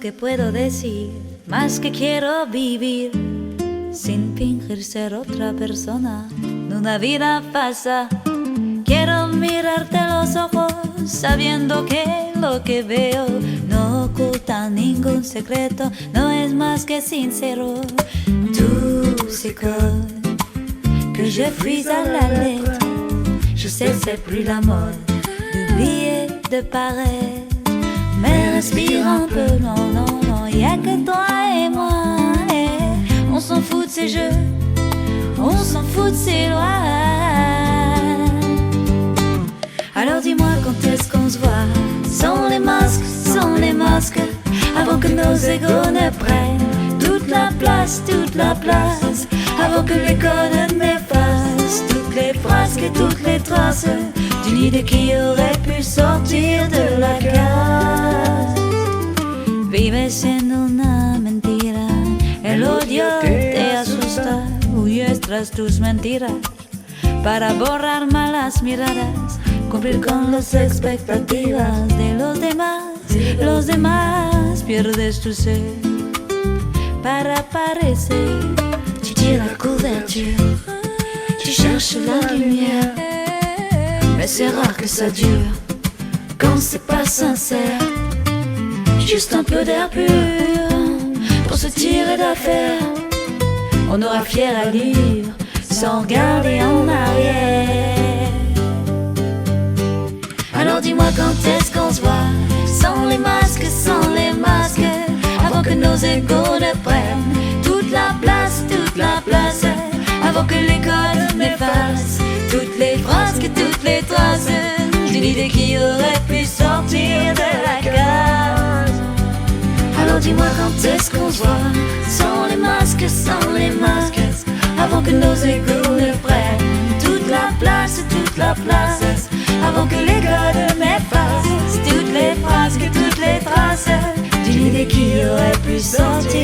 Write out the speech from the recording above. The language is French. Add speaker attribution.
Speaker 1: que puedo decir, más que quiero vivir sin fingir ser otra persona en una vida falsa. Quiero mirarte a los ojos sabiendo que lo que veo no oculta ningún secreto, no es más que sincero. Tout c'est que je fuis à la lettre. Je sais c'est plus la mode d'oublier, de paraître, mais respire un peu, non, non, non, y'a que toi et moi. On s'en fout de ces jeux, on s'en fout de ces lois. Alors dis-moi quand est-ce qu'on se voit, sans les masques, avant que nos égos ne prennent toute la place, avant que les codes n'effacent toutes les frasques et toutes les traces d'une idée qui aurait pu sortir de la case. Vives en una mentira, el odio te asusta, huyes tras tus mentiras para borrar malas miradas, cumplir con las expectativas de los demás, pierdes tu ser para parecer. Tu tires la couverture, tu cherches la lumière, mais c'est rare que ça dure quand c'est pas sincère. Juste un peu d'air pur pour se tirer d'affaire. On aura fière allure sans regarder en arrière. Alors dis-moi quand est-ce qu'on se voit, sans les masques, avant que nos égos ne prennent toute la place, avant que les codes m'effacent toutes les phrases, toutes les traces d'une idée qui aurait pu sortir de la case. Alors dis-moi quand est-ce qu'on se voit, sans les masques, avant que nos égos ne prennent toute la place, avant que les codes m'effacent toutes les phrases, toutes les traces d'une idée qui aurait pu sortir